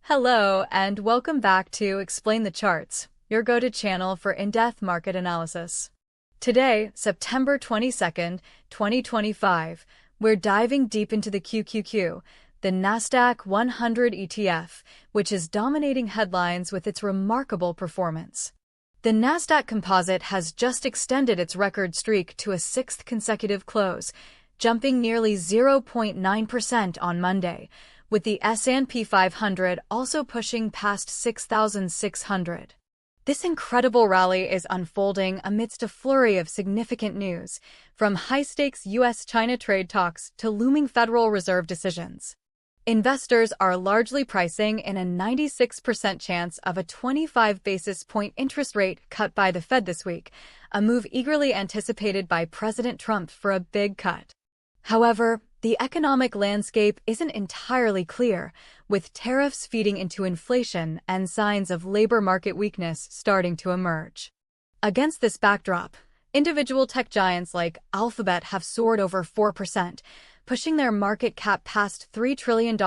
Hello, and welcome back to Explain the Charts, your go-to channel for in-depth market analysis. Today, September 22nd, 2025, we're diving deep into the QQQ, the Nasdaq 100 ETF, which is dominating headlines with its remarkable performance. The Nasdaq Composite has just extended its record streak to a sixth consecutive close, jumping nearly 0.9% on Monday, with the S&P 500 also pushing past 6,600. This incredible rally is unfolding amidst a flurry of significant news, from high-stakes U.S.-China trade talks to looming Federal Reserve decisions. Investors are largely pricing in a 96% chance of a 25 basis point interest rate cut by the Fed this week, a move eagerly anticipated by President Trump for a big cut. However, the economic landscape isn't entirely clear, with tariffs feeding into inflation and signs of labor market weakness starting to emerge. Against this backdrop, individual tech giants like Alphabet have soared over 4%, pushing their market cap past $3 trillion,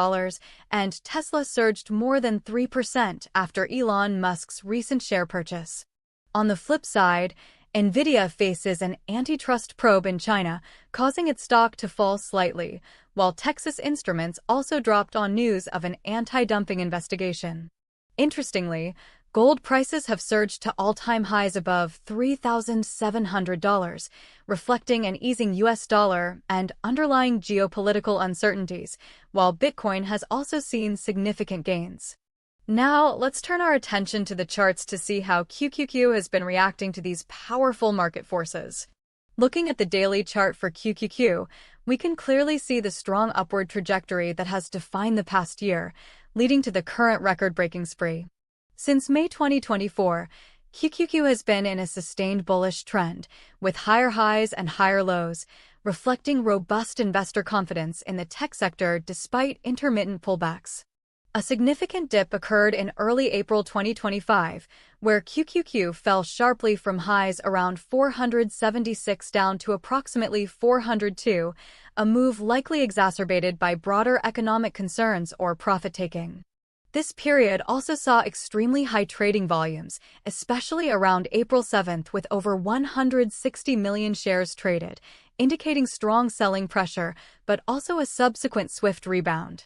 and Tesla surged more than 3% after Elon Musk's recent share purchase. On the flip side, Nvidia faces an antitrust probe in China, causing its stock to fall slightly, while Texas Instruments also dropped on news of an anti-dumping investigation. Interestingly, gold prices have surged to all-time highs above $3,700, reflecting an easing U.S. dollar and underlying geopolitical uncertainties, while Bitcoin has also seen significant gains. Now, let's turn our attention to the charts to see how QQQ has been reacting to these powerful market forces. Looking at the daily chart for QQQ, we can clearly see the strong upward trajectory that has defined the past year, leading to the current record-breaking spree. Since May 2024, QQQ has been in a sustained bullish trend, with higher highs and higher lows, reflecting robust investor confidence in the tech sector despite intermittent pullbacks. A significant dip occurred in early April 2025, where QQQ fell sharply from highs around 476 down to approximately 402, a move likely exacerbated by broader economic concerns or profit-taking. This period also saw extremely high trading volumes, especially around April 7th, with over 160 million shares traded, indicating strong selling pressure, but also a subsequent swift rebound.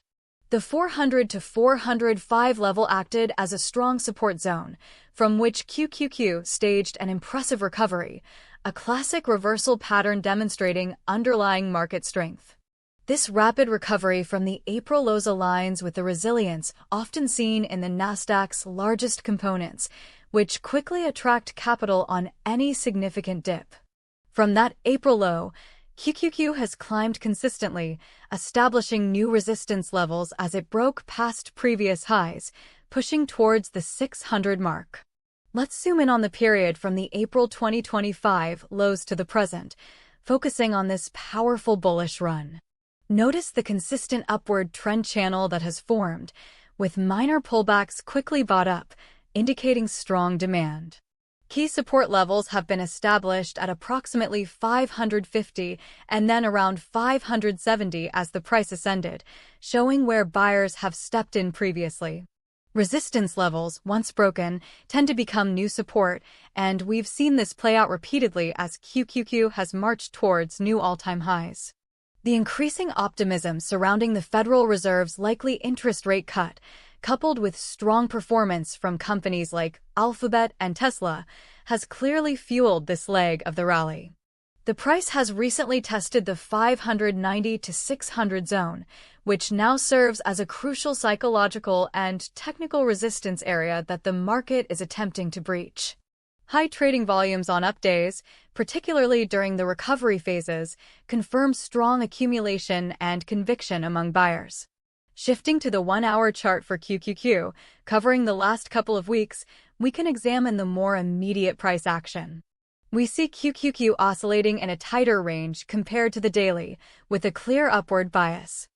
The 400 to 405 level acted as a strong support zone, from which QQQ staged an impressive recovery, a classic reversal pattern demonstrating underlying market strength. This rapid recovery from the April lows aligns with the resilience often seen in the Nasdaq's largest components, which quickly attract capital on any significant dip. From that April low, QQQ has climbed consistently, establishing new resistance levels as it broke past previous highs, pushing towards the 600 mark. Let's zoom in on the period from the April 2025 lows to the present, focusing on this powerful bullish run. Notice the consistent upward trend channel that has formed, with minor pullbacks quickly bought up, indicating strong demand. Key support levels have been established at approximately 550 and then around 570 as the price ascended, showing where buyers have stepped in previously. Resistance levels, once broken, tend to become new support, and we've seen this play out repeatedly as QQQ has marched towards new all-time highs. The increasing optimism surrounding the Federal Reserve's likely interest rate cut, coupled with strong performance from companies like Alphabet and Tesla, has clearly fueled this leg of the rally. The price has recently tested the 590 to 600 zone, which now serves as a crucial psychological and technical resistance area that the market is attempting to breach. High trading volumes on up days, particularly during the recovery phases, confirm strong accumulation and conviction among buyers. Shifting to the 1-hour chart for QQQ, covering the last couple of weeks, we can examine the more immediate price action. We see QQQ oscillating in a tighter range compared to the daily, with a clear upward bias.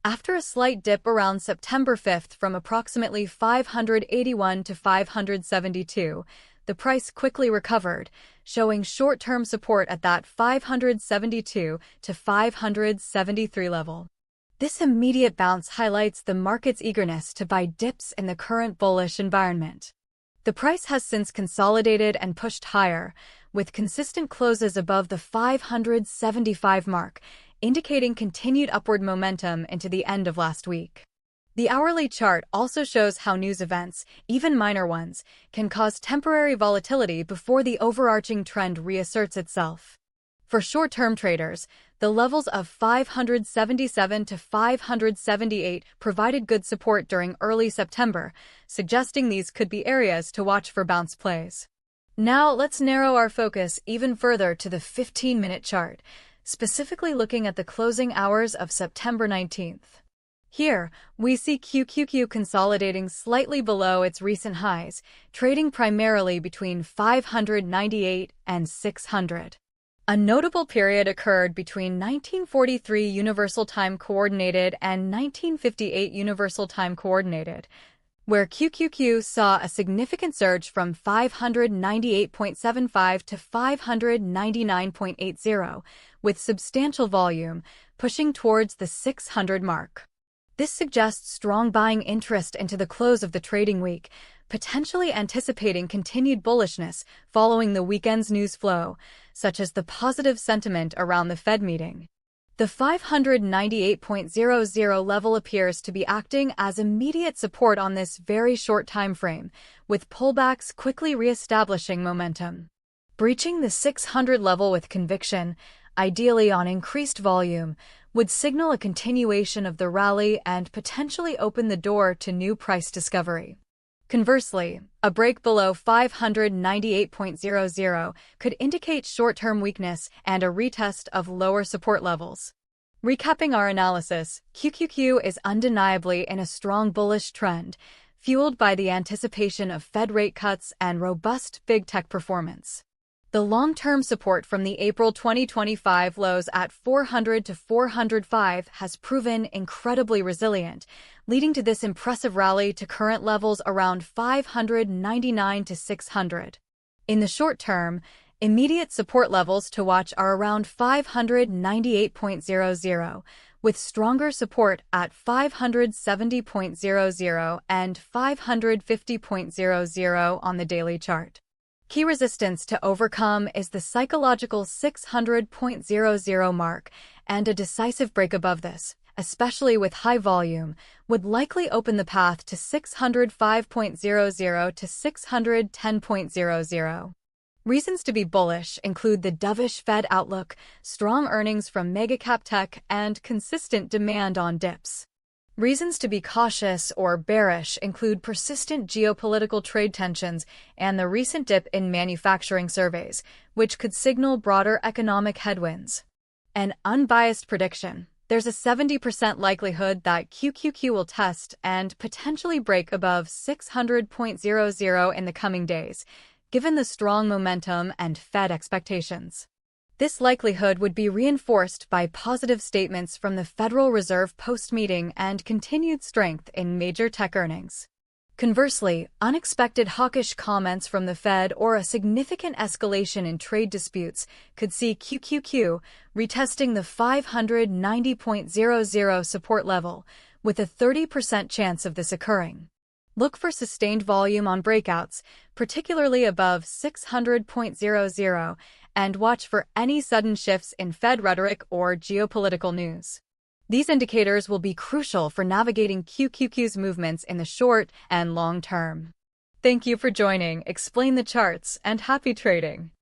After a slight dip around September 5th from approximately 581 to 572, the price quickly recovered, showing short-term support at that 572 to 573 level. This immediate bounce highlights the market's eagerness to buy dips in the current bullish environment. The price has since consolidated and pushed higher, with consistent closes above the 575 mark, indicating continued upward momentum into the end of last week. The hourly chart also shows how news events, even minor ones, can cause temporary volatility before the overarching trend reasserts itself. For short-term traders, the levels of 577 to 578 provided good support during early September, suggesting these could be areas to watch for bounce plays. Now let's narrow our focus even further to the 15-minute chart, specifically looking at the closing hours of September 19th. Here, we see QQQ consolidating slightly below its recent highs, trading primarily between 598 and 600. A notable period occurred between 1943 Universal Time Coordinated and 1958 Universal Time Coordinated, where QQQ saw a significant surge from 598.75 to 599.80, with substantial volume pushing towards the 600 mark. This suggests strong buying interest into the close of the trading week, potentially anticipating continued bullishness following the weekend's news flow, such as the positive sentiment around the Fed meeting. The 598.00 level appears to be acting as immediate support on this very short time frame, with pullbacks quickly re-establishing momentum. Breaching the 600 level with conviction, ideally on increased volume, would signal a continuation of the rally and potentially open the door to new price discovery. Conversely, a break below 598.00 could indicate short-term weakness and a retest of lower support levels. Recapping our analysis, QQQ is undeniably in a strong bullish trend, fueled by the anticipation of Fed rate cuts and robust big tech performance. The long-term support from the April 2025 lows at 400 to 405 has proven incredibly resilient, leading to this impressive rally to current levels around 599 to 600. In the short term, immediate support levels to watch are around 598.00, with stronger support at 570.00 and 550.00 on the daily chart. Key resistance to overcome is the psychological 600.00 mark, and a decisive break above this, especially with high volume, would likely open the path to 605.00 to 610.00. Reasons to be bullish include the dovish Fed outlook, strong earnings from mega-cap tech, and consistent demand on dips. Reasons to be cautious or bearish include persistent geopolitical trade tensions and the recent dip in manufacturing surveys, which could signal broader economic headwinds. An unbiased prediction: there's a 70% likelihood that QQQ will test and potentially break above 600.00 in the coming days, given the strong momentum and Fed expectations. This likelihood would be reinforced by positive statements from the Federal Reserve post-meeting and continued strength in major tech earnings. Conversely, unexpected hawkish comments from the Fed or a significant escalation in trade disputes could see QQQ retesting the 590.00 support level, with a 30% chance of this occurring. Look for sustained volume on breakouts, particularly above 600.00, and watch for any sudden shifts in Fed rhetoric or geopolitical news. These indicators will be crucial for navigating QQQ's movements in the short and long term. Thank you for joining Explain the Charts, and happy trading!